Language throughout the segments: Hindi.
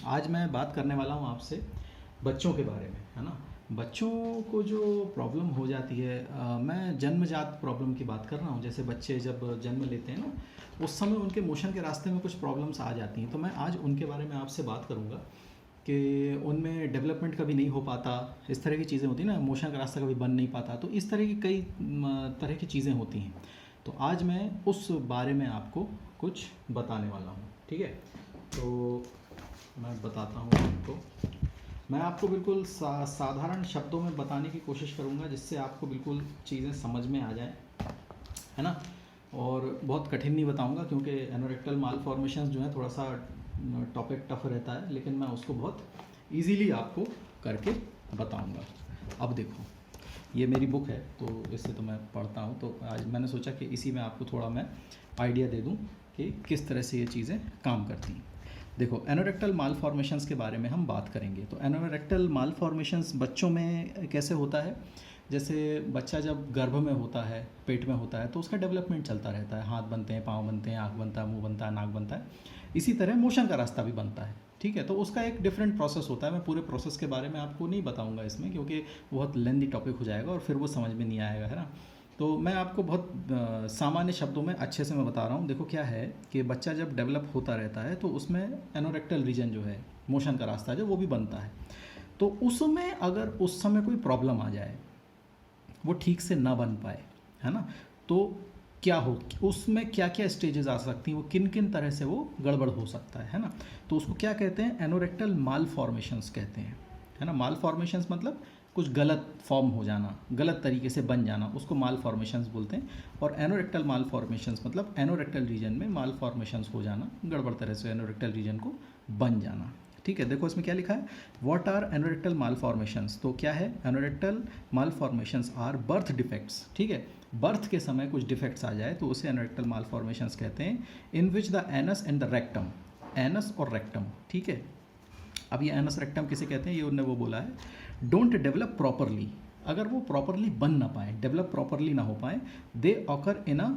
आज मैं बात करने वाला हूँ आपसे बच्चों के बारे में, है ना। बच्चों को जो प्रॉब्लम हो जाती है, मैं जन्मजात प्रॉब्लम की बात कर रहा हूँ। जैसे बच्चे जब जन्म लेते हैं ना, उस समय उनके मोशन के रास्ते में कुछ प्रॉब्लम्स आ जाती हैं। तो मैं आज उनके बारे में आपसे बात करूँगा कि उनमें डेवलपमेंट कभी नहीं हो पाता, इस तरह की चीज़ें होती हैं ना, मोशन का रास्ता कभी बन नहीं पाता। तो इस तरह की कई तरह की चीज़ें होती हैं। तो आज मैं उस बारे में आपको कुछ बताने वाला हूँ, ठीक है। तो मैं बताता हूँ आपको। मैं आपको बिल्कुल साधारण शब्दों में बताने की कोशिश करूँगा, जिससे आपको बिल्कुल चीज़ें समझ में आ जाए, है ना। और बहुत कठिन नहीं बताऊँगा, क्योंकि एनोरेक्टल मालफॉर्मेशंस जो है थोड़ा सा टॉपिक टफ रहता है, लेकिन मैं उसको बहुत इजीली आपको करके बताऊँगा। अब देखो, ये मेरी बुक है, तो इससे तो मैं पढ़ता हूँ। तो आज मैंने सोचा कि इसी में आपको थोड़ा मैं आइडिया दे दूँ कि किस तरह से ये चीज़ें काम करती हैं। देखो, एनोरेक्टल मालफॉर्मेशंस के बारे में हम बात करेंगे। तो एनोरेक्टल मालफॉर्मेशंस बच्चों में कैसे होता है। जैसे बच्चा जब गर्भ में होता है, पेट में होता है, तो उसका डेवलपमेंट चलता रहता है। हाथ बनते हैं, पाँव बनते हैं, आँख बनता है, मुंह बनता है, नाक बनता है। इसी तरह मोशन का रास्ता भी बनता है, ठीक है। तो उसका एक डिफरेंट प्रोसेस होता है। मैं पूरे प्रोसेस के बारे में आपको नहीं बताऊंगा इसमें, क्योंकि बहुत लेंदी टॉपिक हो जाएगा और फिर वो समझ में नहीं आएगा, है ना। तो मैं आपको बहुत सामान्य शब्दों में अच्छे से मैं बता रहा हूँ। देखो, क्या है कि बच्चा जब डेवलप होता रहता है, तो उसमें एनोरेक्टल रीजन जो है, मोशन का रास्ता जो, वो भी बनता है। तो उसमें अगर उस समय कोई प्रॉब्लम आ जाए, वो ठीक से ना बन पाए, है ना, तो क्या हो, उसमें क्या क्या स्टेजेस आ सकती हैं, वो किन किन तरह से वो गड़बड़ हो सकता है ना। तो उसको क्या कहते हैं, एनोरेक्टल माल फॉर्मेशंस कहते हैं, है ना। माल फॉर्मेशंस मतलब कुछ गलत फॉर्म हो जाना, गलत तरीके से बन जाना, उसको माल फॉर्मेशंस बोलते हैं। और एनोरेक्टल माल फॉर्मेशंस मतलब एनोरेक्टल रीजन में माल फॉर्मेशंस हो जाना, गड़बड़ तरह से एनोरेक्टल रीजन को बन जाना, ठीक है। देखो इसमें क्या लिखा है, व्हाट आर एनोरेक्टल मालफॉर्मेशंस। तो क्या है, anorectal malformations are birth defects, ठीक है। बर्थ के समय कुछ डिफेक्ट्स आ जाए तो उसे एनोरेक्टल मालफॉर्मेशंस कहते हैं, in which the anus and the rectum, anus और रेक्टम, ठीक है। अब ये एनस रेक्टम किसे कहते हैं, ये उन्होंने वो बोला है, डोंट डेवलप प्रॉपरली। अगर वो प्रॉपरली बन ना पाए, डेवलप प्रॉपरली ना हो पाए, they occur in a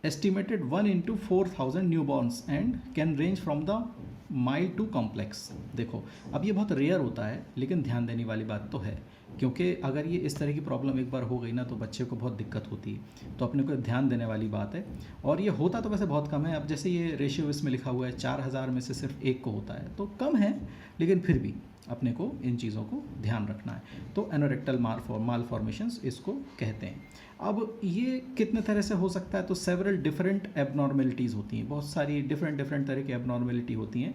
estimated 1 into 4,000 newborns and can range from the mild to complex. देखो, अब ये बहुत रेयर होता है, लेकिन ध्यान देने वाली बात तो है, क्योंकि अगर ये इस तरह की प्रॉब्लम एक बार हो गई ना, तो बच्चे को बहुत दिक्कत होती है। तो अपने को ध्यान देने वाली बात है। और ये होता तो वैसे बहुत कम है। अब जैसे ये रेशियो इसमें लिखा हुआ है, 4,000 में से सिर्फ एक को होता है, तो कम है, लेकिन फिर भी अपने को इन चीज़ों को ध्यान रखना है। तो एनोरेक्टल मालफॉर्मेशंस इसको कहते हैं। अब ये कितने तरह से हो सकता है, तो सेवरल डिफरेंट एबनॉर्मेलिटीज़ होती हैं, बहुत सारी डिफरेंट तरह की एबनॉर्मेलिटी होती हैं।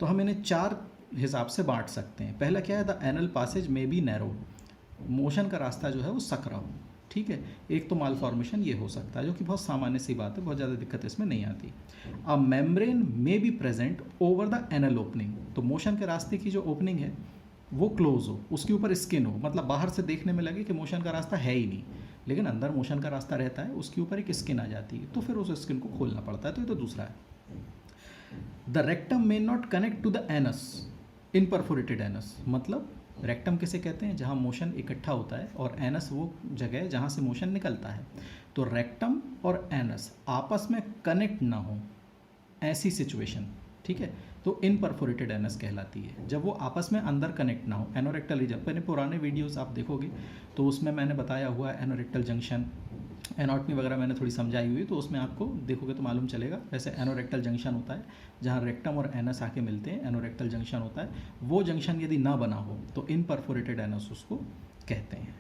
तो हम इन्हें 4 हिसाब से बांट सकते हैं। पहला क्या है, द एनल पासेज में बी नैरो, मोशन का रास्ता जो है वो सकरा हो, ठीक है। एक तो मालफॉर्मेशन ये हो सकता है, जो कि बहुत सामान्य सी बात है, बहुत ज़्यादा दिक्कत इसमें नहीं आती। अ मेम्ब्रेन में be present over the anal opening, तो मोशन के रास्ते की जो ओपनिंग है वो क्लोज हो, उसके ऊपर स्किन हो, मतलब बाहर से देखने में लगे कि मोशन का रास्ता है ही नहीं, लेकिन अंदर मोशन का रास्ता रहता है, उसके ऊपर एक स्किन आ जाती है, तो फिर उस स्किन को खोलना पड़ता है। तो ये तो दूसरा है। The rectum may not connect to the anus imperforated anus, मतलब रेक्टम किसे कहते हैं, जहाँ मोशन इकट्ठा होता है, और एनस वो जगह है जहाँ से मोशन निकलता है। तो रेक्टम और एनस आपस में कनेक्ट ना हो, ऐसी सिचुएशन, ठीक है, तो इन परफोरेटेड एनस कहलाती है, जब वो आपस में अंदर कनेक्ट ना हो। एनोरेक्टल रीजन, मैंने पुराने वीडियोस आप देखोगे तो उसमें मैंने बताया हुआ है एनोरेक्टल जंक्शन, एनाटॉमी वगैरह मैंने थोड़ी समझाई हुई, तो उसमें आपको देखोगे तो मालूम चलेगा। वैसे एनोरेक्टल जंक्शन होता है जहाँ रेक्टम और एनस आके मिलते हैं, एनोरेक्टल जंक्शन होता है। वो जंक्शन यदि ना बना हो तो इन परफोरेटेड एनस उसको कहते हैं।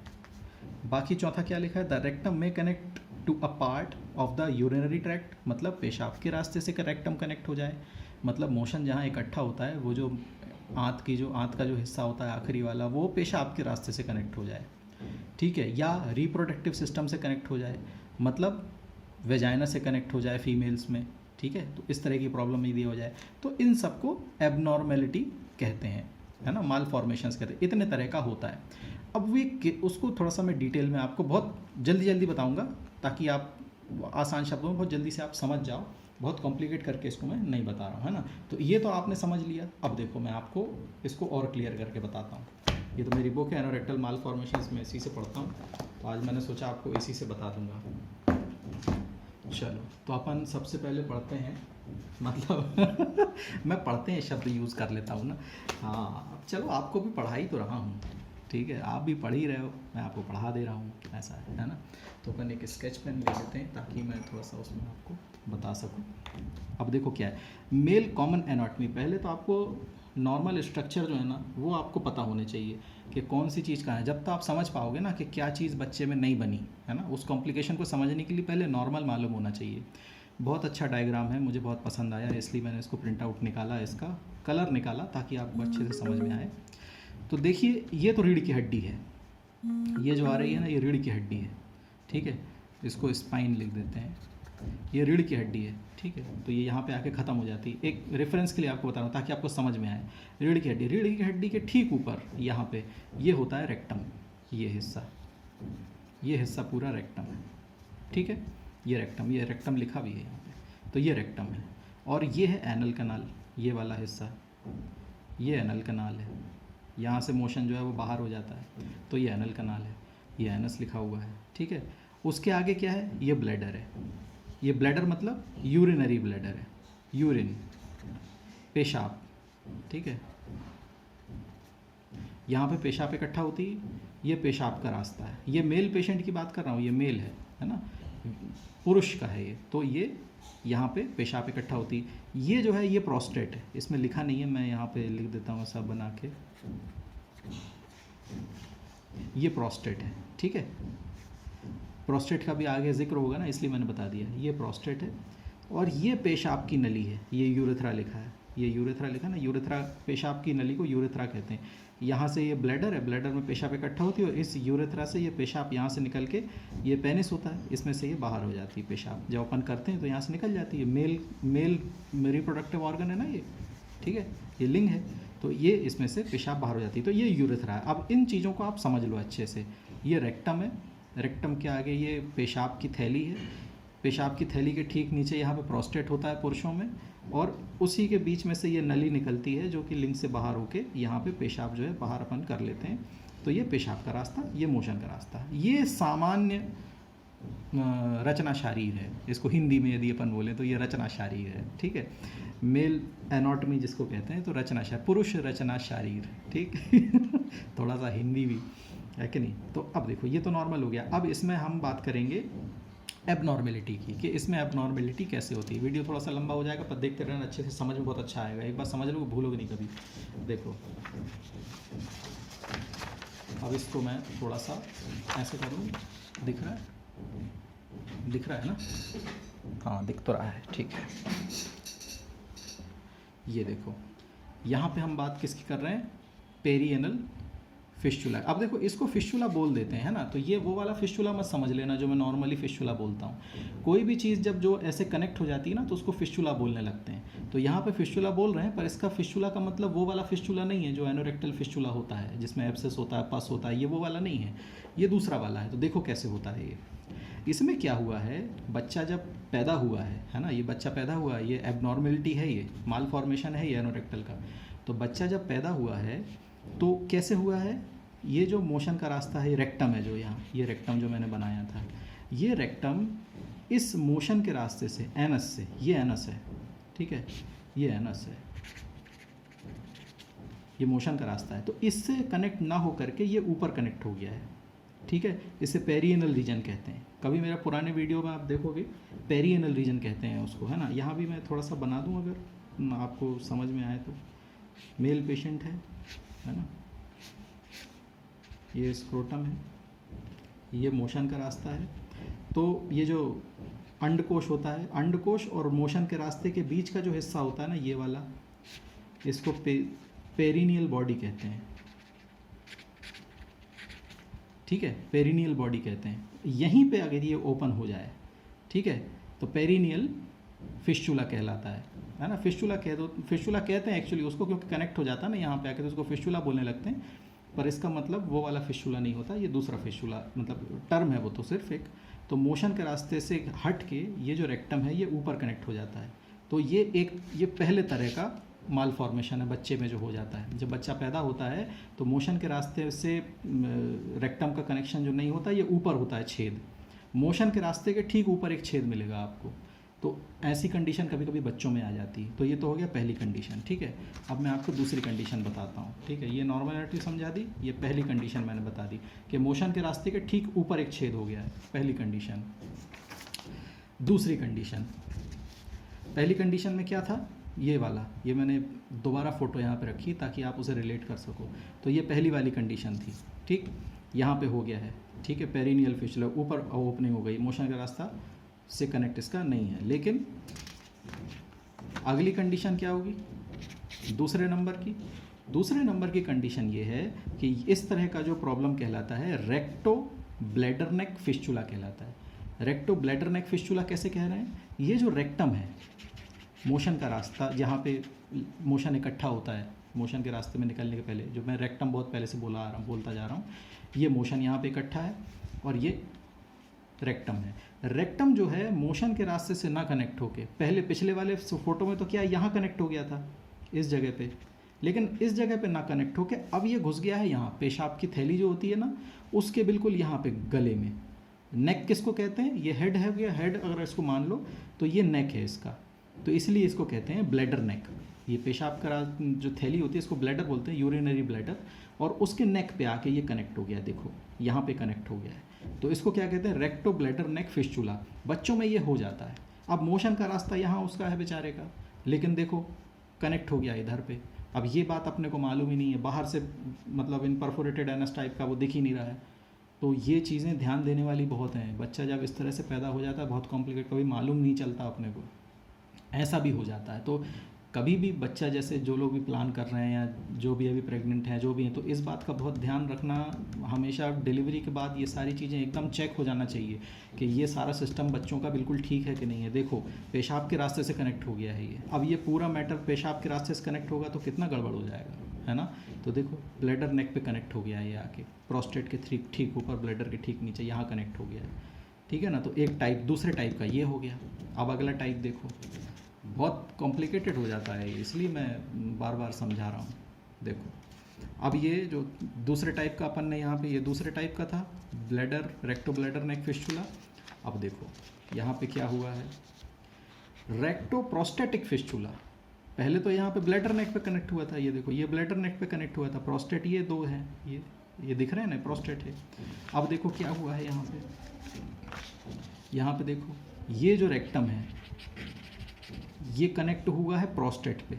बाकी चौथा क्या लिखा है, the rectum may connect to a part of the urinary tract, मतलब पेशाब के रास्ते से रेक्टम कनेक्ट हो जाए, मतलब मोशन जहाँ इकट्ठा होता है, वो जो आंत का जो हिस्सा होता है आखिरी वाला, वो पेशाब के रास्ते से कनेक्ट हो जाए, ठीक है। या रिप्रोडक्टिव सिस्टम से कनेक्ट हो जाए, मतलब वेजाइना से कनेक्ट हो जाए फीमेल्स में, ठीक है। तो इस तरह की प्रॉब्लम यदि हो जाए, तो इन सबको एबनॉर्मेलिटी कहते हैं, है ना, माल फॉर्मेशंस कहते हैं। इतने तरह का होता है। अब वे उसको थोड़ा सा मैं डिटेल में आपको बहुत जल्दी बताऊंगा, ताकि आप आसान शब्दों में बहुत जल्दी से आप समझ जाओ। बहुत कॉम्प्लिकेट करके इसको मैं नहीं बता रहा हूँ, है ना। तो ये तो आपने समझ लिया। अब देखो, मैं आपको इसको और क्लियर करके बताता हूँ। ये तो मेरी बुक है एनोरेक्टल मालफॉर्मेशंस, में इसी से पढ़ता हूँ, तो आज मैंने सोचा आपको इसी से बता दूंगा। चलो तो अपन सबसे पहले पढ़ते हैं, मतलब मैं पढ़ते हैं शब्द यूज़ कर लेता हूँ ना। हाँ चलो, आपको भी पढ़ा ही तो रहा हूँ, ठीक है, आप भी पढ़ ही रहे हो, मैं आपको पढ़ा दे रहा हूँ, ऐसा है ना। तो अपन एक स्केच पेन ले लेते हैं ताकि मैं थोड़ा सा उसमें आपको बता सकूँ। अब देखो क्या है, मेल कॉमन एनाटॉमी। पहले तो आपको नॉर्मल स्ट्रक्चर जो है ना वो आपको पता होने चाहिए कि कौन सी चीज़ कहाँ है। जब तक आप समझ पाओगे ना कि क्या चीज़ बच्चे में नहीं बनी है ना, उस कॉम्प्लिकेशन को समझने के लिए पहले नॉर्मल मालूम होना चाहिए। बहुत अच्छा डायग्राम है, मुझे बहुत पसंद आया, इसलिए मैंने इसको प्रिंट आउट निकाला, इसका कलर निकाला ताकि आपको अच्छे से समझ में आए। तो देखिए ये तो रीढ़ की हड्डी है, ये जो आ रही है ना ये रीढ़ की हड्डी है, ठीक है, इसको स्पाइन लिख देते हैं, ये रीढ़ की हड्डी है, ठीक है। तो ये यहाँ पे आके ख़त्म हो जाती है। एक रेफरेंस के लिए आपको बता रहा हूँ ताकि आपको समझ में आए। रीढ़ की हड्डी, रीढ़ की हड्डी के ठीक ऊपर यहाँ पे ये होता है रेक्टम, ये हिस्सा पूरा रेक्टम है, ठीक है। ये रेक्टम लिखा भी है यहाँ पे, तो ये रेक्टम है। और ये है एनल कनाल, ये वाला हिस्सा, ये एनल कनाल है, यहाँ से मोशन जो है वो बाहर हो जाता है, तो ये एनल कनाल है, ये एनस लिखा हुआ है, ठीक है। उसके आगे क्या है, ये ब्लैडर है, ये ब्लैडर मतलब यूरिनरी ब्लैडर है, यूरिन पेशाब, ठीक है। यहाँ पे पेशाब इकट्ठा होती है, ये पेशाब का रास्ता है। ये मेल पेशेंट की बात कर रहा हूँ, ये मेल है ना, पुरुष का है ये। तो ये यहाँ पे पेशाब इकट्ठा होती है। ये जो है ये प्रोस्टेट है, इसमें लिखा नहीं है, मैं यहाँ पे लिख देता हूँ सब बना के, ये प्रोस्टेट है, ठीक है। प्रोस्टेट का भी आगे जिक्र होगा ना, इसलिए मैंने बता दिया, ये प्रोस्टेट है। और ये पेशाब की नली है, ये यूरेथ्रा लिखा है, ये यूरेथ्रा लिखा ना, यूरेथ्रा, पेशाब की नली को यूरेथ्रा कहते हैं। यहाँ से ये ब्लैडर है, ब्लैडर में पेशाब इकट्ठा होती है और इस यूरेथ्रा से ये पेशाब यहाँ से निकल के, ये पेनिस होता है, इसमें से ये बाहर हो जाती है पेशाब। जब अपन करते हैं तो यहाँ से निकल जाती है। मेल रिप्रोडक्टिव ऑर्गन है ना ये, ठीक है, ये लिंग है, तो ये इसमें से पेशाब बाहर हो जाती है, तो ये यूरेथ्रा है। अब इन चीज़ों को आप समझ लो अच्छे से। ये रेक्टम है, रेक्टम के आगे ये पेशाब की थैली है, पेशाब की थैली के ठीक नीचे यहाँ पे प्रोस्टेट होता है पुरुषों में, और उसी के बीच में से ये नली निकलती है जो कि लिंग से बाहर होके यहाँ पे पेशाब जो है बाहर अपन कर लेते हैं। तो ये पेशाब का रास्ता, ये मोशन का रास्ता, ये सामान्य रचना शारीर है। इसको हिंदी में यदि अपन बोले तो ये रचना शारीर है, ठीक है। मेल एनाटॉमी जिसको कहते हैं, तो रचना शारीर, पुरुष रचना शारीर, ठीक थोड़ा सा हिंदी भी है कि नहीं। तो अब देखो ये तो नॉर्मल हो गया। अब इसमें हम बात करेंगे एबनॉर्मेलिटी की, कि इसमें एबनॉर्मेलिटी कैसे होती है। वीडियो थोड़ा सा लंबा हो जाएगा पर देखते रहना, अच्छे से समझ में बहुत अच्छा आएगा। एक बार समझ लो, भूलोगे नहीं कभी। देखो अब इसको मैं थोड़ा सा ऐसे करूँ, दिख रहा है ना, हाँ दिख तो रहा है, ठीक है। ये देखो यहाँ पे हम बात किसकी कर रहे हैं, पेरिएनल फिस्टुला। अब देखो इसको फिस्टुला बोल देते हैं, है ना, तो ये वो वाला फिस्टुला मत समझ लेना जो मैं नॉर्मली फिस्टुला बोलता हूँ। कोई भी चीज़ जब जो ऐसे कनेक्ट हो जाती है ना तो उसको फिस्टुला बोलने लगते हैं। तो यहाँ पे फिस्टुला बोल रहे हैं, पर इसका फिस्टुला का मतलब वो वाला फिस्टुला नहीं है जो एनोरेक्टल फिस्टुला होता है, जिसमें एब्सेस होता है, पस होता है, ये वो वाला नहीं है, ये दूसरा वाला है। तो देखो कैसे होता है ये। इसमें क्या हुआ है, बच्चा जब पैदा हुआ है ना, ये बच्चा पैदा हुआ है, ये एबनॉर्मेलिटी है, ये माल फॉर्मेशन है ये एनोरेक्टल का। तो बच्चा जब पैदा हुआ है तो कैसे हुआ है, ये जो मोशन का रास्ता है, ये रेक्टम है जो यहाँ, ये रेक्टम जो मैंने बनाया था, ये रेक्टम इस मोशन के रास्ते से, एनस से, ये एनस है, ठीक है, ये एनस है, ये मोशन का रास्ता है, तो इससे कनेक्ट ना हो करके ये ऊपर कनेक्ट हो गया है, ठीक है। इसे पेरिएनल रीजन कहते हैं। कभी मेरा पुराने वीडियो में आप देखोगे पेरिएनल रीजन कहते हैं उसको, है ना। यहाँ भी मैं थोड़ा सा बना दूँ अगर आपको समझ में आए तो। मेल पेशेंट है ना, ये स्क्रोटम है, ये मोशन का रास्ता है। तो ये जो अंडकोश होता है, अंडकोश और मोशन के रास्ते के बीच का जो हिस्सा होता है ना, ये वाला, इसको पेरिनियल बॉडी कहते हैं, ठीक है, पेरिनियल बॉडी कहते हैं। यहीं पे अगर ये ओपन हो जाए, ठीक है, तो पेरिनियल फिस्टुला कहलाता है ना। फिस्टुला कह दो, फिस्टुला कहते हैं एक्चुअली उसको, क्योंकि कनेक्ट हो जाता है ना यहाँ पे आके, तो उसको फिस्टुला बोलने लगते हैं। पर इसका मतलब वो वाला फिस्टुला नहीं होता, ये दूसरा फिस्टुला, मतलब टर्म है वो तो सिर्फ एक। तो मोशन के रास्ते से हट के ये जो रेक्टम है ये ऊपर कनेक्ट हो जाता है। तो ये पहले तरह का माल फॉर्मेशन है बच्चे में जो हो जाता है। जब बच्चा पैदा होता है तो मोशन के रास्ते से रेक्टम का कनेक्शन जो नहीं होता, ये ऊपर होता है छेद, मोशन के रास्ते के ठीक ऊपर एक छेद मिलेगा आपको। तो ऐसी कंडीशन कभी कभी बच्चों में आ जाती है। तो ये तो हो गया पहली कंडीशन, ठीक है। अब मैं आपको दूसरी कंडीशन बताता हूँ, ठीक है। ये नॉर्मलिटी समझा दी, ये पहली कंडीशन मैंने बता दी कि मोशन के रास्ते के ठीक ऊपर एक छेद हो गया है, पहली कंडीशन। दूसरी कंडीशन, पहली कंडीशन में क्या था, ये वाला, ये मैंने दोबारा फोटो यहाँ पे रखी ताकि आप उसे रिलेट कर सको। तो ये पहली वाली कंडीशन थी, ठीक। यहाँ पे हो गया है, ठीक है, पेरिनियल फिस्टुला ऊपर ओपनिंग हो गई, मोशन का रास्ता से कनेक्ट इसका नहीं है। लेकिन अगली कंडीशन क्या होगी दूसरे नंबर की कंडीशन ये है कि इस तरह का जो प्रॉब्लम कहलाता है रेक्टो ब्लैडर नेक फिस्टुला कहलाता है। रेक्टो ब्लैडर नेक फिस्टुला कैसे कह रहे हैं, ये जो रेक्टम है, मोशन का रास्ता जहाँ पे मोशन इकट्ठा होता है, मोशन के रास्ते में निकलने के पहले, जो मैं रेक्टम बहुत पहले से बोलता जा रहा हूँ, ये मोशन यहाँ पे इकट्ठा है और ये रेक्टम है। रेक्टम जो है मोशन के रास्ते से ना कनेक्ट होके, पहले पिछले वाले फोटो में तो क्या यहाँ कनेक्ट हो गया था इस जगह पे, लेकिन इस जगह पे ना कनेक्ट होके अब ये घुस गया है यहाँ, पेशाब की थैली जो होती है ना, उसके बिल्कुल यहाँ पे गले में। नेक किसको कहते हैं, ये हेड है गया, हेड अगर इसको मान लो तो ये नेक है इसका, तो इसलिए इसको कहते हैं ब्लैडर नेक। ये पेशाब का जो थैली होती है इसको ब्लैडर बोलते हैं, यूरिनरी ब्लैडर, और उसके नेक पे आके ये कनेक्ट हो गया, देखो यहाँ पे कनेक्ट हो गया है, तो इसको क्या कहते हैं, रेक्टो ब्लैडर नेक फिस्टुला। बच्चों में ये हो जाता है। अब मोशन का रास्ता यहाँ उसका है बेचारे का, लेकिन देखो कनेक्ट हो गया इधर पे। अब ये बात अपने को मालूम ही नहीं है, बाहर से मतलब इन परफोरेटेड एनस टाइप का वो दिख ही नहीं रहा है। तो ये चीज़ें ध्यान देने वाली बहुत हैं। बच्चा जब इस तरह से पैदा हो जाता है बहुत कॉम्प्लिकेट, कभी मालूम नहीं चलता अपने को, ऐसा भी हो जाता है। तो कभी भी बच्चा, जैसे जो लोग भी प्लान कर रहे हैं या जो भी अभी प्रेग्नेंट हैं, जो भी हैं, तो इस बात का बहुत ध्यान रखना, हमेशा डिलीवरी के बाद ये सारी चीज़ें एकदम चेक हो जाना चाहिए कि ये सारा सिस्टम बच्चों का बिल्कुल ठीक है कि नहीं है। देखो पेशाब के रास्ते से कनेक्ट हो गया है ये, अब ये पूरा मैटर पेशाब के रास्ते से कनेक्ट होगा तो कितना गड़बड़ हो जाएगा, है ना। तो देखो ब्लैडर नेक पे कनेक्ट हो गया है ये आके, प्रोस्टेट के ठीक ऊपर, ब्लैडर के ठीक नीचे यहाँ कनेक्ट हो गया है, ठीक है ना। तो एक टाइप, दूसरे टाइप का ये हो गया। अब अगला टाइप देखो, बहुत कॉम्प्लिकेटेड हो जाता है, इसलिए मैं बार बार समझा रहा हूँ। देखो अब ये जो दूसरे टाइप का अपन ने यहाँ पे, ये दूसरे टाइप का था bladder, recto bladder neck fistula. अब देखो यहाँ पे क्या हुआ है, रेक्टो प्रोस्टेटिक फिस्टुला। पहले तो यहाँ पे ब्लैडर नेक पे कनेक्ट हुआ था, ये देखो ये ब्लैडर नेक पे कनेक्ट हुआ था, प्रोस्टेट ये दो है, ये दिख रहे हैं ना, प्रोस्टेट है। अब देखो क्या हुआ है यहाँ पे देखो ये जो रेक्टम है ये कनेक्ट हुआ है प्रोस्टेट पे,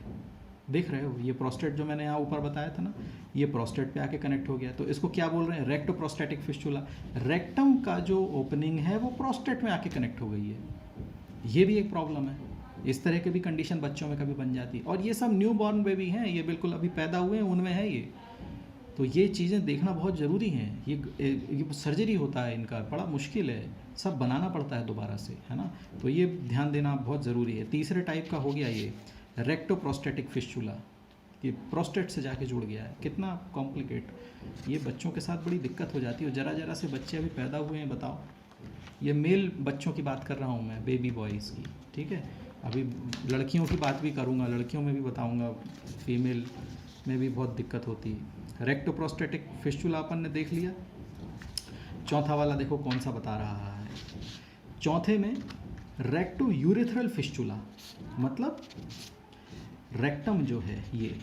देख रहे हो, ये प्रोस्टेट जो मैंने यहाँ ऊपर बताया था ना, ये प्रोस्टेट पे आके कनेक्ट हो गया। तो इसको क्या बोल रहे हैं, रेक्टो प्रोस्टेटिक फिस्टुला। रेक्टम का जो ओपनिंग है वो प्रोस्टेट में आके कनेक्ट हो गई है। ये भी एक प्रॉब्लम है। इस तरह की भी कंडीशन बच्चों में कभी बन जाती है, और ये सब न्यू बॉर्न बेबी हैं, ये बिल्कुल अभी पैदा हुए हैं उनमें है ये। तो ये चीज़ें देखना बहुत ज़रूरी हैं। ये सर्जरी होता है इनका, बड़ा मुश्किल है, सब बनाना पड़ता है दोबारा से, है ना। तो ये ध्यान देना बहुत ज़रूरी है। तीसरे टाइप का हो गया ये रेक्टो प्रोस्टेटिक फिस्टुला, ये प्रोस्टेट से जाके जुड़ गया है। कितना कॉम्प्लिकेट, ये बच्चों के साथ बड़ी दिक्कत हो जाती है। जरा जरा से बच्चे अभी पैदा हुए हैं, बताओ। ये मेल बच्चों की बात कर रहा हूँ मैं, बेबी बॉयज़ की, ठीक है। अभी लड़कियों की बात भी करूँगा, लड़कियों में भी बताऊँगा, फीमेल में भी बहुत दिक्कत होती है। रेक्टो प्रोस्टेटिक फिस्टुला अपन ने देख लिया। चौथा वाला देखो कौन सा बता रहा है। चौथे में रेक्टो यूरेथ्रल फिस्टुला, मतलब रेक्टम जो है ये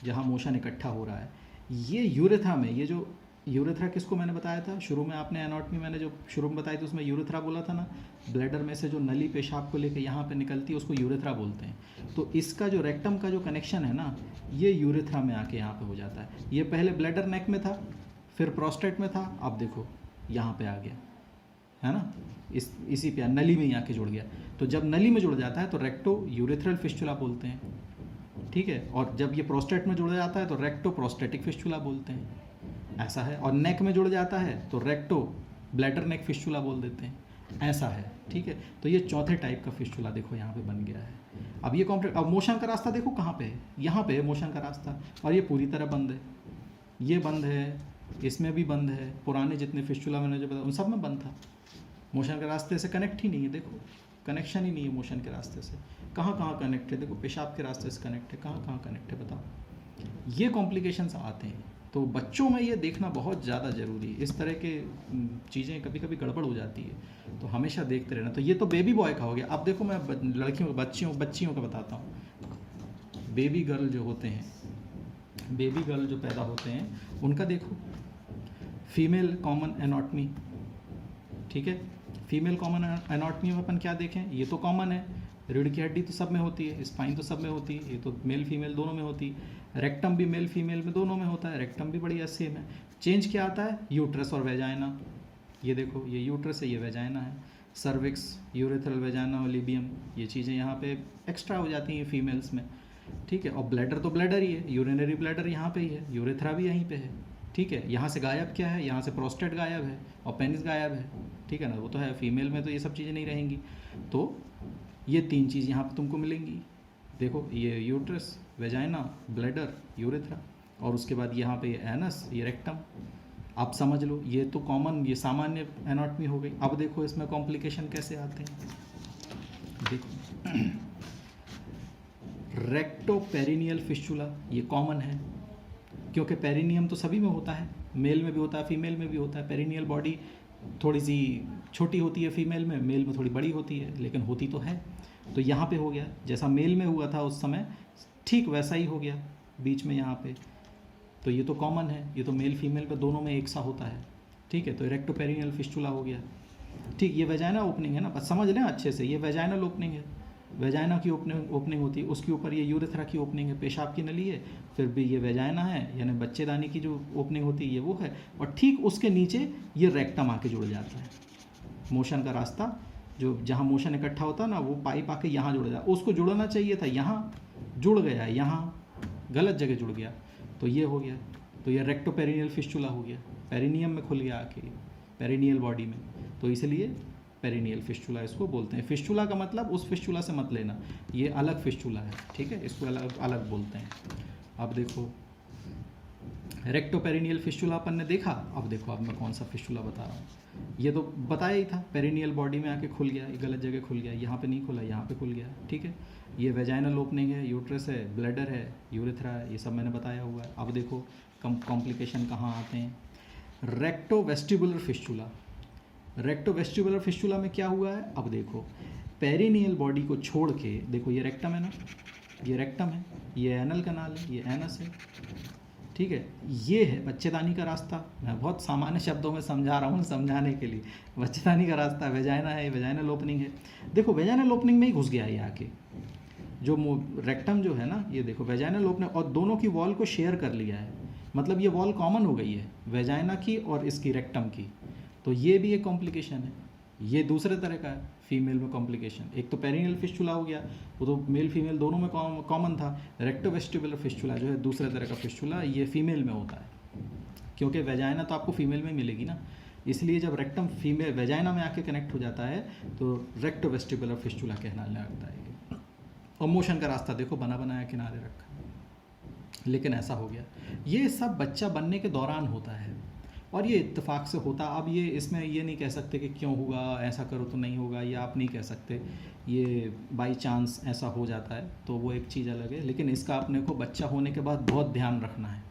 जहाँ मोशन इकट्ठा हो रहा है, ये यूरेथ्रा में, ये जो यूरेथ्रा किसको मैंने बताया था शुरू में, आपने एनाटॉमी मैंने जो शुरू में बताई थी उसमें यूरेथ्रा बोला था ना। ब्लैडर में से जो नली पेशाब को लेकर यहाँ पे निकलती है उसको यूरेथ्रा बोलते हैं। तो इसका जो रेक्टम का जो कनेक्शन है ना, ये यूरेथ्रा में आके यहाँ पे हो जाता है। ये पहले ब्लैडर नेक में था, फिर प्रोस्टेट में था, अब देखो यहाँ पे आ गया, है ना, इसी पे नली में ही आके जुड़ गया। तो जब नली में जुड़ जाता है तो रेक्टो यूरेथ्रल फिस्टुला बोलते हैं, ठीक है। और जब ये प्रोस्टेट में जुड़ जाता है तो रेक्टो प्रोस्टेटिक फिस्टुला बोलते हैं, ऐसा है। और नेक में जुड़ जाता है तो रेक्टो ब्लैडर नेक फिस्टुला बोल देते हैं, ऐसा है, ठीक है। तो ये चौथे टाइप का फिस्टुला देखो यहाँ पे बन गया है। अब ये कॉम्प्लेक्स, अब मोशन का रास्ता देखो कहाँ पे है, यहाँ पे है मोशन का रास्ता, और ये पूरी तरह बंद है, ये बंद है, इसमें भी बंद है। पुराने जितने फिस्टुला मैंने जो बताया उन सब में बंद था, मोशन के रास्ते से कनेक्ट ही नहीं है। देखो कनेक्शन ही नहीं है मोशन के रास्ते से। कहाँ कहाँ कनेक्ट है, देखो पेशाब के रास्ते से कनेक्ट है, कहाँ कहाँ कनेक्ट है, बताओ। ये कॉम्प्लिकेशंस आते हैं। तो बच्चों में ये देखना बहुत ज़्यादा ज़रूरी है। इस तरह के चीज़ें कभी कभी गड़बड़ हो जाती है, तो हमेशा देखते रहना। तो ये तो बेबी बॉय का हो गया। अब देखो मैं लड़कियों बच्चियों का बताता हूँ। बेबी गर्ल जो होते हैं, बेबी गर्ल जो पैदा होते हैं, उनका देखो फीमेल कॉमन एनाटॉमी, ठीक है। फीमेल कॉमन एनाटॉमी में अपन क्या देखें, ये तो कॉमन है, रीढ़ की हड्डी तो सब में होती है, स्पाइन तो सब में होती है, ये तो मेल फीमेल दोनों में होती है। रेक्टम भी मेल फीमेल में दोनों में होता है, रेक्टम भी बढ़िया सेम है। चेंज क्या आता है, यूट्रस और वेजाइना। ये देखो ये यूट्रस है, ये वेजाइना है। सर्विक्स, यूरेथ्रल वेजाइना और लिबियम, ये चीज़ें यहाँ पे एक्स्ट्रा हो जाती हैं फीमेल्स में, ठीक है। और ब्लैडर तो ब्लैडर ही है, यूरिनरी ब्लैडर यहाँ पे ही है, यूरेथ्रा भी यहीं पे है, ठीक है। यहाँ से गायब क्या है, यहाँ से प्रोस्टेट गायब है और पेनिस गायब है, ठीक है ना, वो तो है। फीमेल में तो ये सब चीज़ें नहीं रहेंगी। तो ये 3 चीज़ यहाँ पे तुमको मिलेंगी। देखो ये यूट्रस, वेजाइना, ब्लैडर, यूरेथ्रा, और उसके बाद यहाँ पे ये एनस, ये रेक्टम। आप समझ लो, ये तो कॉमन, ये सामान्य एनाटॉमी हो गई। अब देखो इसमें कॉम्प्लिकेशन कैसे आते हैं। देखो रेक्टोपेरिनियल फिस्टुला, ये कॉमन है क्योंकि पेरिनियम तो सभी में होता है, मेल में भी होता है, फीमेल में भी होता है। पेरिनियल बॉडी थोड़ी सी छोटी होती है फीमेल में, मेल में थोड़ी बड़ी होती है, लेकिन होती तो है। तो यहाँ पे हो गया जैसा मेल में हुआ था उस समय, ठीक वैसा ही हो गया बीच में यहाँ पे। तो ये तो कॉमन है, ये तो मेल फीमेल पे दोनों में एक सा होता है, ठीक है। तो रेक्टोपेरिनियल फिस्टुला हो गया, ठीक। ये वेजाइना ओपनिंग है ना, बस समझ लें अच्छे से, ये वेजाइनल ओपनिंग है, वेजाइना की ओपनिंग होती है। उसके ऊपर ये यूरेथ्रा की ओपनिंग है, पेशाब की नली है, फिर भी ये वेजाइना है, यानी बच्चेदानी की जो ओपनिंग होती है ये वो है। और ठीक उसके नीचे ये रेक्टम आके जुड़ जाता है। मोशन का रास्ता, जो जहाँ मोशन इकट्ठा होता है ना, वो पाइप आके यहाँ जुड़ जाता है। उसको जुड़ना चाहिए था, यहाँ जुड़ गया, यहाँ गलत जगह जुड़ गया, तो ये हो गया। तो ये रेक्टोपेरिनियल फिस्टुला हो गया, पेरिनियम में खुल गया आके, पेरिनियल बॉडी में। तो इसलिए पेरिनियल फिस्टुला इसको बोलते हैं। फिस्टुला का मतलब उस फिस्टुला से मत लेना, ये अलग फिस्टुला है, ठीक है, इसको अलग अलग बोलते हैं। अब देखो रेक्टोपेरिनियल फिस्टुला अपन ने देखा। अब देखो अब मैं कौन सा फिस्टुला बता रहा हूँ। ये तो बताया ही था, पेरिनियल बॉडी में आके खुल गया, ये गलत जगह खुल गया, यहाँ पे नहीं खुला, यहाँ पे खुल गया, ठीक है। ये वेजाइनल ओपनिंग है, यूट्रस है, ब्लैडर है, यूरेथ्रा है, ये सब मैंने बताया हुआ है। अब देखो कॉम्प्लिकेशन कहाँ आते हैं। रेक्टोवेस्टिबुलर फिस्टुला, रेक्टोवेस्टिबुलर फिस्टुला में क्या हुआ है, अब देखो पेरिनियल बॉडी को छोड़ के, देखो ये रेक्टम है ना, ये रेक्टम है, ये एनल कनाल है, ये एनस है, ठीक है। ये है बच्चेदानी का रास्ता। मैं बहुत सामान्य शब्दों में समझा रहा हूँ समझाने के लिए। बच्चेदानी का रास्ता वेजाइना है, वेजाइनल ओपनिंग है। देखो वेजाइनल ओपनिंग में ही घुस गया ये आके, जो रेक्टम जो है ना, ये देखो वेजाइनल ओपनिंग, और दोनों की वॉल को शेयर कर लिया है, मतलब ये वॉल कॉमन हो गई है वेजाइना की और इसकी रेक्टम की। तो ये भी एक कॉम्प्लिकेशन है, ये दूसरे तरह का है फीमेल में कॉम्प्लिकेशन। एक तो पेरिनियल फिस्टुला हो गया, वो तो मेल फीमेल दोनों में कॉमन था। रेक्टोवेस्टिबुलर फिस्टुला जो है दूसरे तरह का फिस्टुला, ये फीमेल में होता है, क्योंकि वेजाइना तो आपको फीमेल में मिलेगी ना, इसलिए जब रेक्टम फीमेल वेजाइना में आके कनेक्ट हो जाता है तो रेक्टोवेस्टिबुलर फिस्टुला कहलाने लगता है। और मोशन का रास्ता देखो बना बनाया किनारे रखा, लेकिन ऐसा हो गया। ये सब बच्चा बनने के दौरान होता है और ये इत्तेफाक से होता। अब ये इसमें ये नहीं कह सकते कि क्यों हुआ, ऐसा करो तो नहीं होगा, ये आप नहीं कह सकते, ये बाई चांस ऐसा हो जाता है, तो वो एक चीज़ अलग है। लेकिन इसका अपने को बच्चा होने के बाद बहुत ध्यान रखना है।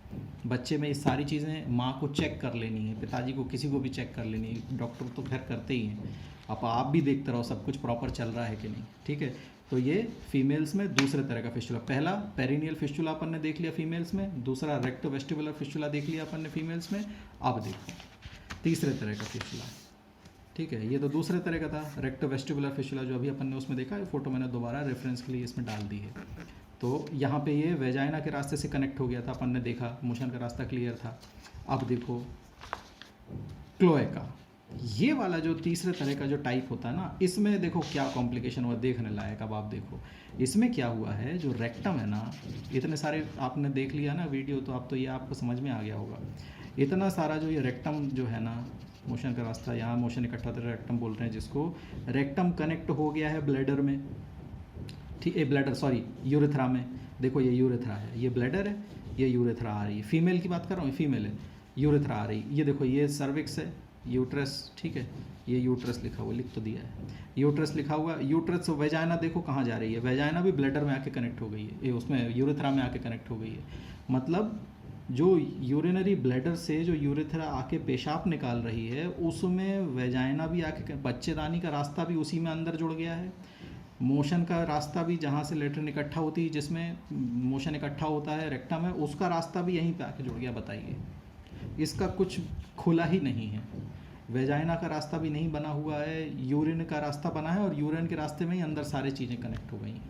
बच्चे में ये सारी चीज़ें माँ को चेक कर लेनी है, पिताजी को, किसी को भी चेक कर लेनी है, डॉक्टर तो खैर करते ही हैं। अब आप भी देखते रहो सब कुछ प्रॉपर चल रहा है कि नहीं, ठीक है। तो ये फीमेल्स में दूसरे तरह का फिस्टुला, पहला पेरिनियल फिस्टुला अपन ने देख लिया फीमेल्स में, दूसरा रेक्टोवेस्टिबुलर फिस्टुला देख लिया अपन ने फीमेल्स में। अब देखो तीसरे तरह का फिस्टुला, ठीक है। ये तो दूसरे तरह का था रेक्टोवेस्टिबुलर फिस्टुला, जो अभी अपन ने उसमें देखा है, फोटो मैंने दोबारा रेफरेंस के लिए इसमें डाल दी है। तो यहाँ पे ये वेजाइना के रास्ते से कनेक्ट हो गया था, अपन ने देखा, मोशन का रास्ता क्लियर था। अब देखो क्लोएका, ये वाला जो तीसरे तरह का जो टाइप होता है ना, इसमें देखो क्या कॉम्प्लिकेशन हुआ, देखने लायक। अब आप देखो इसमें क्या हुआ है, जो रेक्टम है ना, इतने सारे आपने देख लिया ना वीडियो, तो अब तो ये आपको समझ में आ गया होगा। इतना सारा जो ये रेक्टम जो है ना, मोशन का रास्ता, यहाँ मोशन इकट्ठा होता है, रेक्टम बोल रहे हैं जिसको। रेक्टम कनेक्ट हो गया है ब्लैडर में, ठीक है, ब्लैडर सॉरी यूरेथ्रा में। देखो ये यूरेथ्रा है, ये ब्लैडर है, ये यूरेथ्रा आ रही है। फीमेल की बात कर रहा हूँ, फीमेल है, यूरेथ्रा आ रही है। ये देखो ये सर्विक्स है, यूट्रस, ठीक है, ये यूट्रस लिखा हुआ, लिख तो दिया है, यूट्रस लिखा हुआ। यूट्रस वेजाइना देखो कहाँ जा रही है, वेजाइना भी ब्लैडर में आके कनेक्ट हो गई है, ये उसमें यूरेथ्रा में आके कनेक्ट हो गई है। मतलब जो यूरिनरी ब्लैडर से जो यूरेथ्रा आके पेशाब निकाल रही है, उसमें वेजाइना भी आके, बच्चेदानी का रास्ता भी उसी में अंदर जुड़ गया है, मोशन का रास्ता भी जहाँ से लेटरिन इकट्ठा होती है, जिसमें मोशन इकट्ठा होता है रेक्टम है, उसका रास्ता भी यहीं पे आके जुड़ गया। बताइए, इसका कुछ खुला ही नहीं है। वेजाइना का रास्ता भी नहीं बना हुआ है, यूरिन का रास्ता बना है और यूरिन के रास्ते में ही अंदर सारी चीज़ें कनेक्ट हो गई हैं।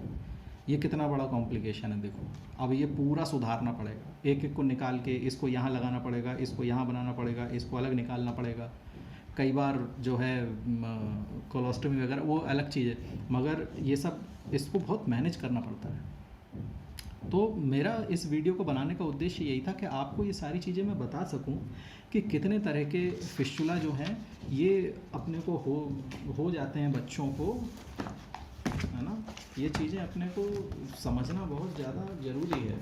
ये कितना बड़ा कॉम्प्लिकेशन है देखो। अब ये पूरा सुधारना पड़ेगा, एक एक को निकाल के इसको यहाँ लगाना पड़ेगा, इसको यहाँ बनाना पड़ेगा, इसको अलग निकालना पड़ेगा। कई बार जो है कोलोस्टमी वगैरह वो अलग चीज़ है, मगर ये सब इसको बहुत मैनेज करना पड़ता है। तो मेरा इस वीडियो को बनाने का उद्देश्य यही था कि आपको ये सारी चीज़ें मैं बता सकूं कि कितने तरह के फिस्टुला जो हैं ये अपने को हो जाते हैं बच्चों को, है ना। ये चीज़ें अपने को समझना बहुत ज़्यादा ज़रूरी है।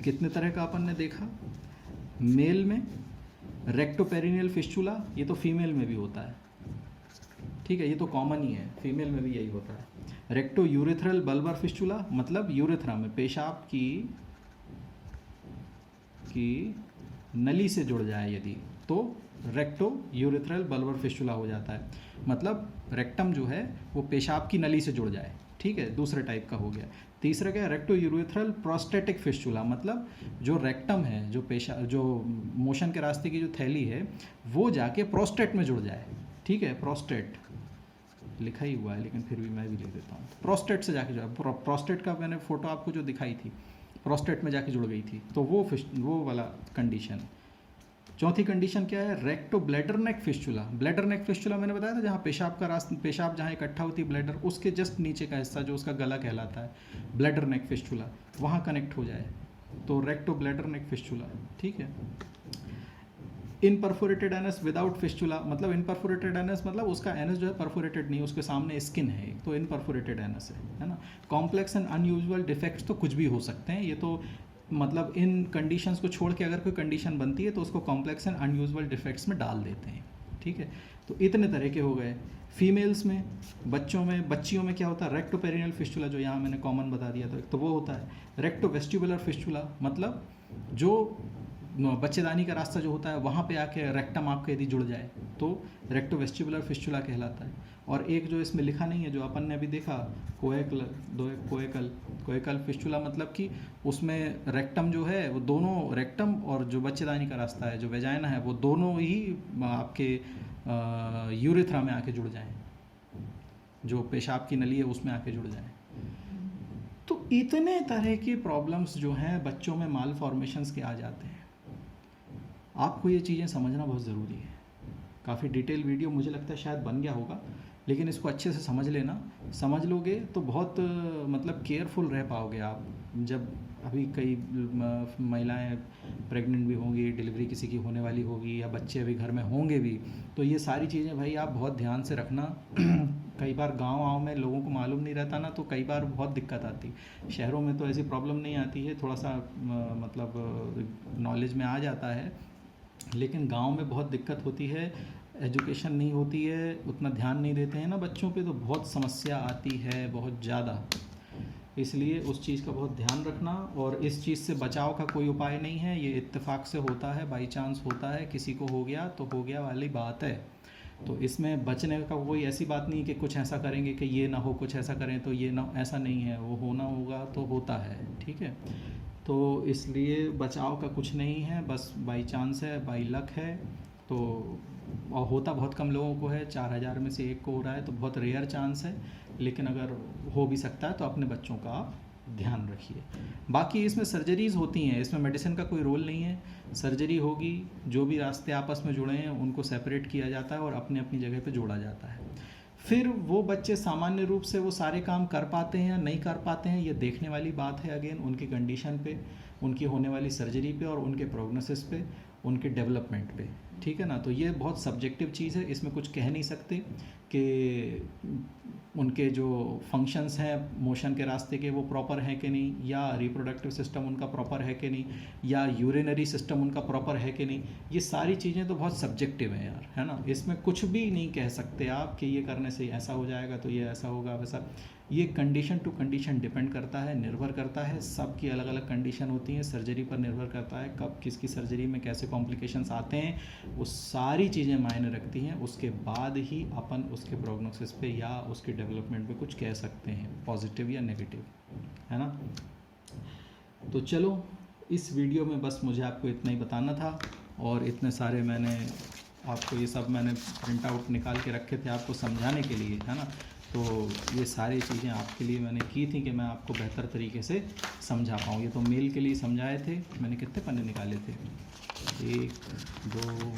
कितने तरह का अपन ने देखा, मेल में रेक्टोपेरिनियल फिस्टुला, ये तो फीमेल में भी होता है, ठीक है, ये तो कॉमन ही है, फीमेल में भी यही होता है। रेक्टो यूरेथ्रल बल्बर फिस्टुला, मतलब यूरेथ्रा में पेशाब की नली से जुड़ जाए यदि, तो रेक्टो यूरेथ्रल बल्बर फिस्टुला हो जाता है। मतलब रेक्टम जो है वो पेशाब की नली से जुड़ जाए, ठीक है, दूसरे टाइप का हो गया। तीसरा क्या है, रेक्टो यूरेथ्रल प्रोस्टेटिक फिस्टुला, मतलब जो रेक्टम है, जो मोशन के रास्ते की जो थैली है, वो जाके प्रोस्टेट में जुड़ जाए, ठीक है। प्रोस्टेट लिखा ही हुआ है लेकिन फिर भी मैं भी लिख देता हूँ। प्रोस्टेट से जाके जो प्रोस्टेट का मैंने फोटो आपको जो दिखाई थी, प्रोस्टेट में जाके जुड़ गई थी, तो वो वाला कंडीशन। चौथी कंडीशन क्या है, recto bladder neck fistula. Bladder neck fistula मैंने बताया था, जहाँ पेशाब का रास्ता, पेशाब जहाँ इकट्ठा होती है ब्लैडर, उसके जस्ट नीचे का हिस्सा जो उसका गला कहलाता है, ब्लैडर नेक फिस्टुला, वहाँ कनेक्ट हो जाए तो रेक्टो ब्लैडर नेक फिस्टुला, ठीक है। इनपरफोरेटेड एनस विदाउट फिस्टुला, मतलब इनपरफोरेटेड एनस मतलब उसका एनस जो है परफोरेटेड नहीं, उसके सामने स्किन है, तो इनपरफोरेटेड एनस है ना। कॉम्प्लेक्स एंड अनयूजुअल डिफेक्ट्स तो कुछ भी हो सकते हैं, ये तो मतलब इन कंडीशंस को छोड़ के अगर कोई कंडीशन बनती है तो उसको कॉम्प्लेक्स एंड अनयूजुअल डिफेक्ट्स में डाल देते हैं, ठीक है। तो इतने तरह के हो गए। फीमेल्स में, बच्चों में, बच्चियों में क्या होता है, रेक्टोपेरिनियल फिस्टुला, जो यहाँ मैंने कॉमन बता दिया था, तो वो होता है। रेक्टो वेस्टिबुलर फिस्टुला, मतलब जो बच्चेदानी का रास्ता जो होता है वहाँ पे आके रेक्टम आपके यदि जुड़ जाए तो रेक्टो वेस्टिबुलर फिस्टुला कहलाता है। और एक जो इसमें लिखा नहीं है, जो अपन ने अभी देखा, कोएकल फिस्टुला, मतलब कि उसमें रेक्टम जो है वो दोनों, रेक्टम और जो बच्चेदानी का रास्ता है, जो वेजाइना है, वो दोनों ही आपके यूरेथ्रा में आके जुड़ जाएं, जो पेशाब की नली है उसमें आके जुड़ जाएं। तो इतने तरह की प्रॉब्लम्स जो हैं बच्चों में माल फॉर्मेशंस के आ जाते हैं। आपको ये चीज़ें समझना बहुत ज़रूरी है। काफ़ी डिटेल वीडियो मुझे लगता है शायद बन गया होगा, लेकिन इसको अच्छे से समझ लेना। समझ लोगे तो बहुत मतलब केयरफुल रह पाओगे आप। जब अभी कई महिलाएं प्रेग्नेंट भी होंगी, डिलीवरी किसी की होने वाली होगी, या बच्चे अभी घर में होंगे भी, तो ये सारी चीज़ें भाई आप बहुत ध्यान से रखना। कई बार गाँव में लोगों को मालूम नहीं रहता ना, तो कई बार बहुत दिक्कत आती। शहरों में तो ऐसी प्रॉब्लम नहीं आती है, थोड़ा सा मतलब नॉलेज में आ जाता है, लेकिन गांव में बहुत दिक्कत होती है। एजुकेशन नहीं होती है, उतना ध्यान नहीं देते हैं ना बच्चों पे, तो बहुत समस्या आती है, बहुत ज़्यादा। इसलिए उस चीज़ का बहुत ध्यान रखना। और इस चीज़ से बचाव का कोई उपाय नहीं है, ये इत्तेफाक से होता है, बाई चांस होता है, किसी को हो गया तो हो गया वाली बात है। तो इसमें बचने का कोई ऐसी बात नहीं कि कुछ ऐसा करेंगे कि ये ना हो, कुछ ऐसा करें तो ये ना, ऐसा नहीं है। वो होना होगा तो होता है, ठीक है। तो इसलिए बचाव का कुछ नहीं है, बस बाई चांस है, बाई लक है। तो और होता बहुत कम लोगों को है, 4000 में से एक को हो रहा है, तो बहुत रेयर चांस है। लेकिन अगर हो भी सकता है तो अपने बच्चों का आप ध्यान रखिए। बाकी इसमें सर्जरीज़ होती हैं, इसमें मेडिसिन का कोई रोल नहीं है। सर्जरी होगी, जो भी रास्ते आपस में जुड़े हैं उनको सेपरेट किया जाता है और अपनी अपनी जगह पे जोड़ा जाता है। फिर वो बच्चे सामान्य रूप से वो सारे काम कर पाते हैं या नहीं कर पाते हैं, ये देखने वाली बात है। अगेन उनकी कंडीशन पे, उनकी होने वाली सर्जरी पे और उनके प्रोग्नोसिस पे, उनके डेवलपमेंट पे, ठीक है ना। तो ये बहुत सब्जेक्टिव चीज़ है, इसमें कुछ कह नहीं सकते कि उनके जो फंक्शंस हैं मोशन के रास्ते के वो प्रॉपर हैं कि नहीं, या रिप्रोडक्टिव सिस्टम उनका प्रॉपर है कि नहीं, या यूरिनरी सिस्टम उनका प्रॉपर है कि नहीं। ये सारी चीज़ें तो बहुत सब्जेक्टिव हैं यार, है ना। इसमें कुछ भी नहीं कह सकते आप कि ये करने से ऐसा हो जाएगा तो ये ऐसा होगा वैसा। ये कंडीशन टू कंडीशन डिपेंड करता है, निर्भर करता है, सबकी अलग अलग कंडीशन होती हैं, सर्जरी पर निर्भर करता है, कब किसकी सर्जरी में कैसे कॉम्प्लिकेशंस आते हैं, वो सारी चीज़ें मायने रखती हैं। उसके बाद ही अपन उसके प्रोग्नोसिस पे या उसके डेवलपमेंट पे कुछ कह सकते हैं, पॉजिटिव या नेगेटिव, है ना। तो चलो, इस वीडियो में बस मुझे आपको इतना ही बताना था, और इतने सारे मैंने आपको ये सब मैंने प्रिंट आउट निकाल के रखे थे आपको समझाने के लिए, है ना। तो ये सारी चीज़ें आपके लिए मैंने की थी कि मैं आपको बेहतर तरीके से समझा पाऊँ। ये तो मेल के लिए समझाए थे मैंने। कितने पन्ने निकाले थे? 1 2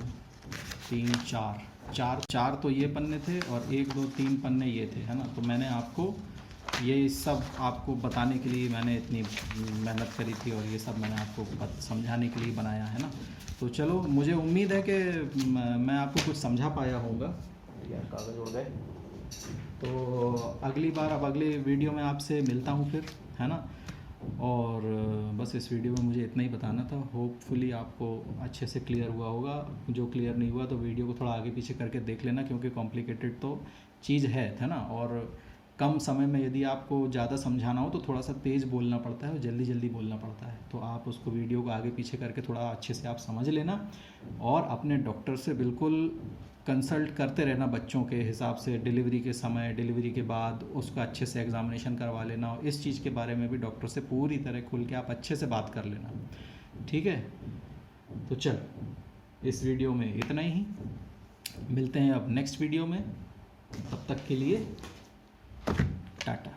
3 4 4 तो ये पन्ने थे, और 1 2 3 पन्ने ये थे, है ना। तो मैंने आपको ये सब आपको बताने के लिए मैंने इतनी मेहनत करी थी, और ये सब मैंने आपको समझाने के लिए बनाया, है ना। तो चलो, मुझे उम्मीद है कि मैं आपको कुछ समझा पाया होऊंगा। यार कागज़ उड़ गए। तो अगली बार, अब अगले वीडियो में आपसे मिलता हूँ फिर, है ना। और बस इस वीडियो में मुझे इतना ही बताना था। होपफुली आपको अच्छे से क्लियर हुआ होगा। जो क्लियर नहीं हुआ तो वीडियो को थोड़ा आगे पीछे करके देख लेना, क्योंकि कॉम्प्लिकेटेड तो चीज़ है ना। और कम समय में यदि आपको ज़्यादा समझाना हो तो थोड़ा सा तेज़ बोलना पड़ता है और जल्दी जल्दी बोलना पड़ता है। तो आप उसको वीडियो को आगे पीछे करके थोड़ा अच्छे से आप समझ लेना, और अपने डॉक्टर से बिल्कुल कंसल्ट करते रहना बच्चों के हिसाब से। डिलीवरी के समय, डिलीवरी के बाद उसका अच्छे से एग्जामिनेशन करवा लेना, और इस चीज़ के बारे में भी डॉक्टर से पूरी तरह खुल के आप अच्छे से बात कर लेना, ठीक है। तो चल, इस वीडियो में इतना ही, मिलते हैं अब नेक्स्ट वीडियो में। तब तक के लिए टाटा।